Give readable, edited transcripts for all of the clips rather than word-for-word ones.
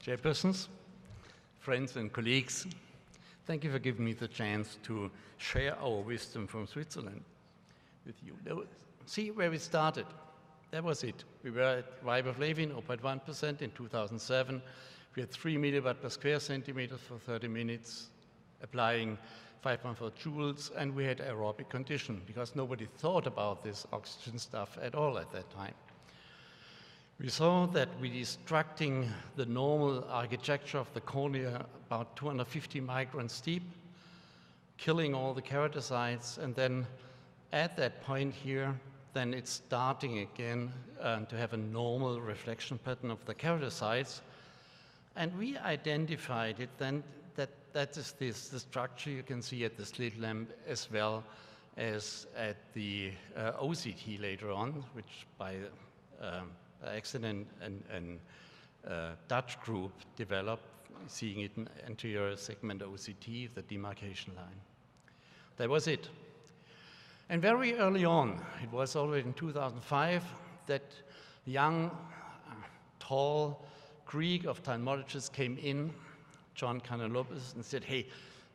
Chairpersons, friends and colleagues, thank you for giving me the chance to share our wisdom from Switzerland with you. Now, see where we started. That was it. We were at riboflavin, 0.1% in 2007. We had 3 milliwatt per square centimeter for 30 minutes, applying 5.4 joules, and we had aerobic condition because nobody thought about this oxygen stuff at all at that time. We saw that we destructing the normal architecture of the cornea about 250 microns deep, killing all the keratocytes, and then at that point here, then it's starting again to have a normal reflection pattern of the keratocytes. And we identified it then that is the structure you can see at the slit lamp as well as at the OCT later on, which by accident and Dutch group developed, seeing it in anterior segment OCT, the demarcation line. That was it. And very early on, it was already in 2005, that young, tall Greek ophthalmologist came in, John Canalopoulos, and said, hey,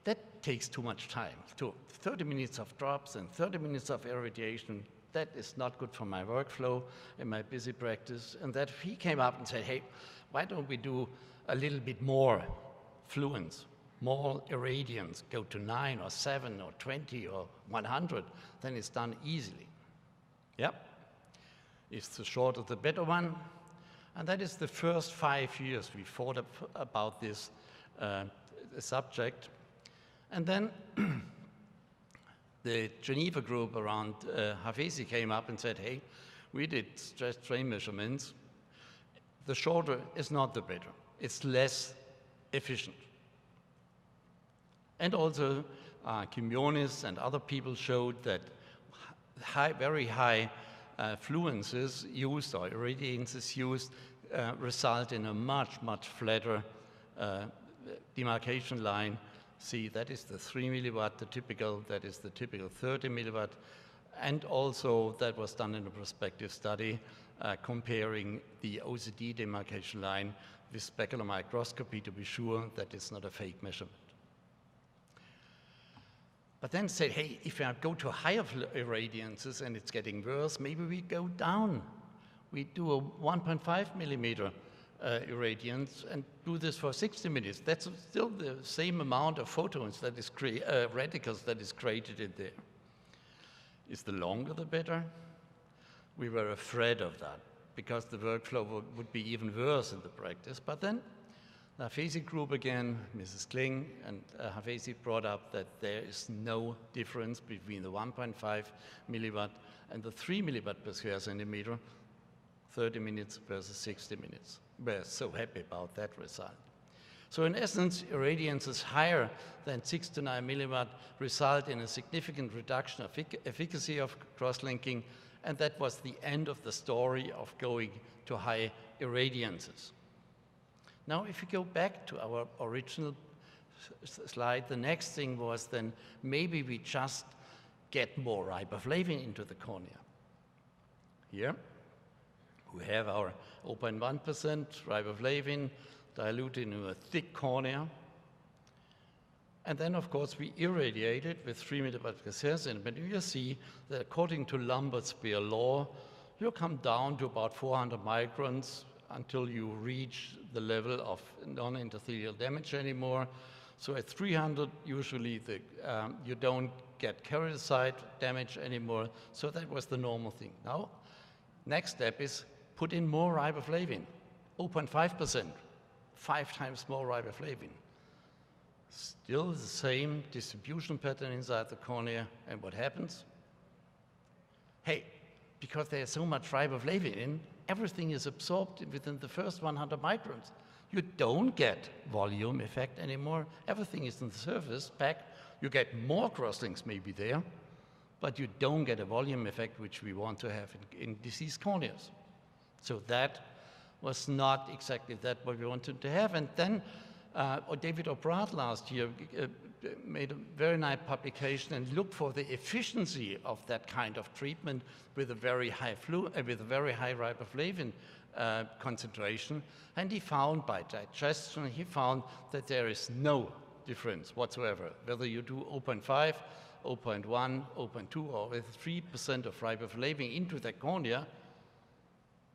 that takes too much time. 30 minutes of drops and 30 minutes of irradiation, that is not good for my workflow in my busy practice. And that he came up and said, hey, why don't we do a little bit more fluence, more irradiance, go to 9 or 7 or 20 or 100, then it's done easily. Yep, it's the shorter the better one. And that is the first 5 years we thought about this subject. And then the Geneva group around Hafesi came up and said, hey, we did stress strain measurements. The shorter is not the better. It's less efficient. And also, Quinones and other people showed that very high fluences used or irradiances used result in a much, much flatter demarcation line. See, that is the 3 milliwatt, the typical, that is the typical 30 milliwatt. And also that was done in a prospective study comparing the OCT demarcation line with specular microscopy to be sure that it's not a fake measurement. But then said, hey, if I go to higher irradiances and it's getting worse, maybe we go down. We do a 1.5 millimeter irradiance and do this for 60 minutes. That's still the same amount of photons that is radicals that is created in there. Is the longer the better? We were afraid of that because the workflow would be even worse in the practice. But then the Hafesi group again, Mrs. Kling and Hafesi brought up that there is no difference between the 1.5 milliwatt and the 3 milliwatt per square centimeter, 30 minutes versus 60 minutes. We're so happy about that result. So in essence, irradiances higher than 6 to 9 milliwatt result in a significant reduction of efficacy of crosslinking, and that was the end of the story of going to high irradiances. Now, if we go back to our original slide, the next thing was then maybe we just get more riboflavin into the cornea. Here, we have our 0.1% riboflavin diluted in a thick cornea. And then, of course, we irradiate it with 3 milliwatt per square centimeter. You see that according to Lambert-Spear law, you come down to about 400 microns until you reach the level of non-endothelial damage anymore. So at 300, usually you don't get keratocyte damage anymore. So that was the normal thing. Now, next step is put in more riboflavin, 0.5%, 5 times more riboflavin. Still the same distribution pattern inside the cornea, and what happens? Hey, because there's so much riboflavin in, everything is absorbed within the first 100 microns. You don't get volume effect anymore. Everything is on the surface back. You get more crosslinks maybe there, but you don't get a volume effect, which we want to have in diseased corneas. So that was not exactly that what we wanted to have. And then David O'Brien last year made a very nice publication and looked for the efficiency of that kind of treatment with a very high with a very high riboflavin concentration, and he found by digestion, he found that there is no difference whatsoever, whether you do 0.5, 0.1, 0.2, or with 3% of riboflavin into the cornea,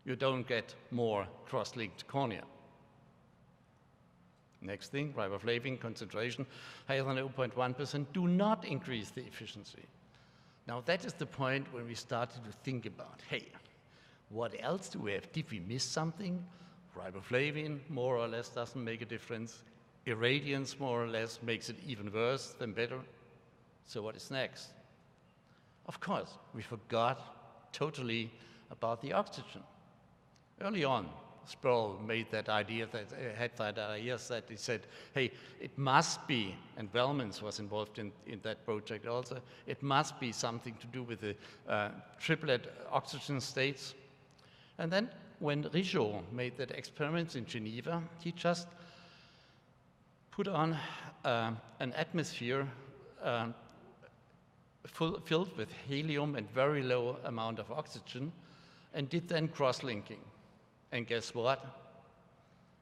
you don't get more cross-linked cornea. Next thing, riboflavin concentration higher than 0.1% do not increase the efficiency. Now that is the point when we started to think about, hey, what else do we have? Did we miss something? Riboflavin more or less doesn't make a difference. Irradiance more or less makes it even worse than better. So what is next? Of course, we forgot totally about the oxygen. Early on, Sproul made that idea, that he said, hey, it must be, and Wellmans was involved in that project also, it must be something to do with the triplet oxygen states. And then when Ribo made that experiment in Geneva, he just put on an atmosphere filled with helium and very low amount of oxygen, and did then cross-linking. And guess what?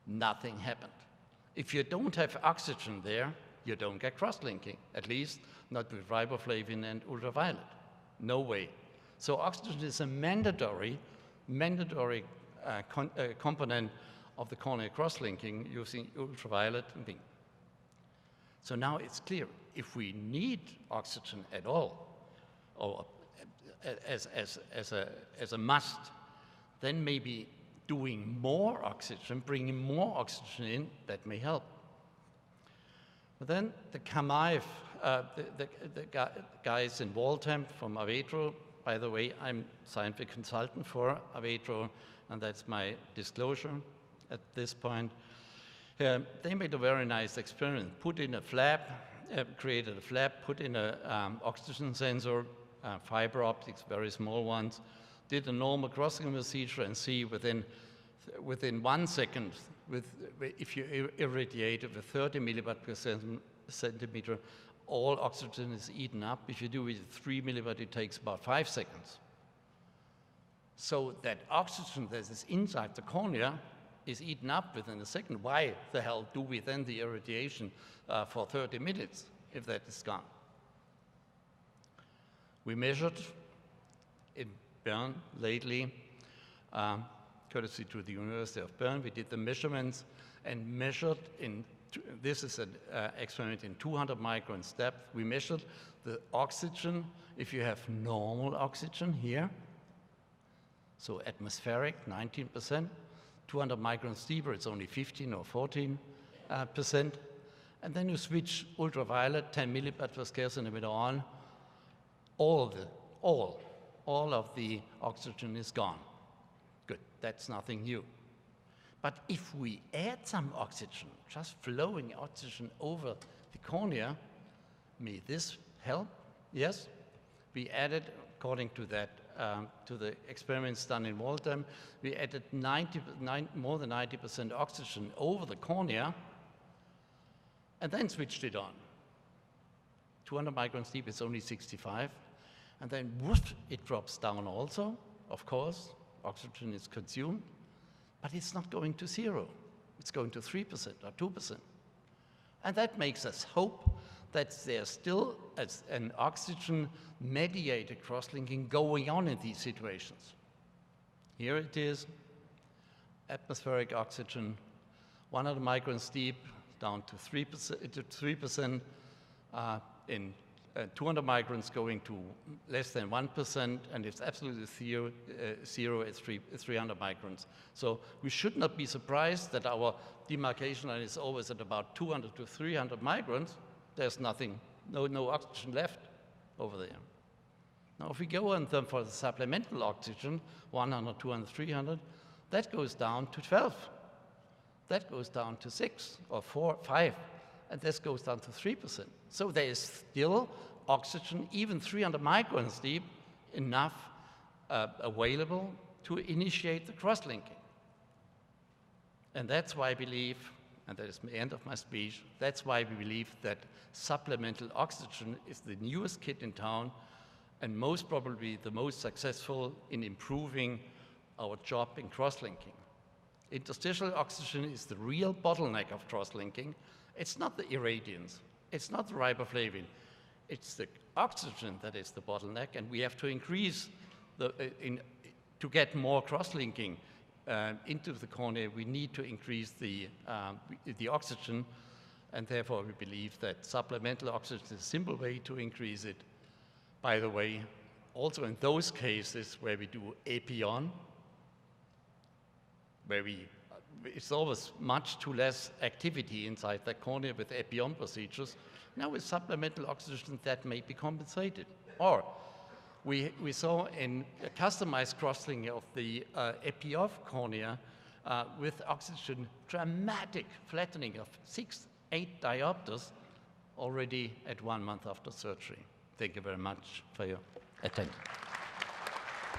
Nothing happened. If you don't have oxygen there, you don't get cross-linking, at least not with riboflavin and ultraviolet. No way. So oxygen is a mandatory component of the corneal cross-linking using ultraviolet and thing. So now it's clear, if we need oxygen at all, or as a must, then maybe doing more oxygen, bringing more oxygen in, that may help. But then the Kamaev, the guys in Waltham from Avedro, by the way, I'm scientific consultant for Avedro, and that's my disclosure at this point. They made a very nice experiment, put in a flap, created a flap, put in an oxygen sensor, fiber optics, very small ones, did a normal crossing procedure, and see within 1 second, if you irradiate it with 30 milliwatt per centimeter, all oxygen is eaten up. If you do it with 3 milliwatt, it takes about 5 seconds. So that oxygen that is inside the cornea is eaten up within a second. Why the hell do we then the irradiation for 30 minutes if that is gone? We measured in Bern lately, courtesy to the University of Bern, we did the measurements and measured this is an experiment in 200 microns depth. We measured the oxygen, if you have normal oxygen here, so atmospheric, 19%, 200 microns deeper, it's only 15 or 14%. And then you switch ultraviolet, 10 milliwatt per square centimeter on, all of the oxygen is gone. Good, that's nothing new. But if we add some oxygen, just flowing oxygen over the cornea, may this help? Yes, we added, according to that, to the experiments done in Waltham, we added more than 90% oxygen over the cornea, and then switched it on. 200 microns deep, it's only 65, and then whoosh, it drops down also, of course, oxygen is consumed, but it's not going to 0. It's going to 3% or 2%. And that makes us hope that there's still an oxygen-mediated cross-linking going on in these situations. Here it is, atmospheric oxygen, 100 microns deep, down to 3%, in 200 microns going to less than 1%, and it's absolutely zero at 300 microns. So we should not be surprised that our demarcation line is always at about 200 to 300 microns. There's nothing, no oxygen left over there. Now if we go on them for the supplemental oxygen, 100, 200, 300, that goes down to 12. That goes down to 6 or 4, 5. And this goes down to 3%. So there is still oxygen, even 300 microns deep, enough available to initiate the cross-linking. And that's why I believe, and that is the end of my speech, that's why we believe that supplemental oxygen is the newest kid in town and most probably the most successful in improving our job in cross-linking. Interstitial oxygen is the real bottleneck of cross-linking. It's not the irradiance, it's not the riboflavin, it's the oxygen that is the bottleneck, and we have to increase to get more cross-linking into the cornea, we need to increase the oxygen, and therefore we believe that supplemental oxygen is a simple way to increase it. By the way, also in those cases where we do epi-on, where it's always much too less activity inside the cornea with epi-on procedures. Now with supplemental oxygen, that may be compensated. Or we saw in a customized crosslinking of the epi-off cornea with oxygen, dramatic flattening of 6-8 diopters already at 1 month after surgery. Thank you very much for your attention.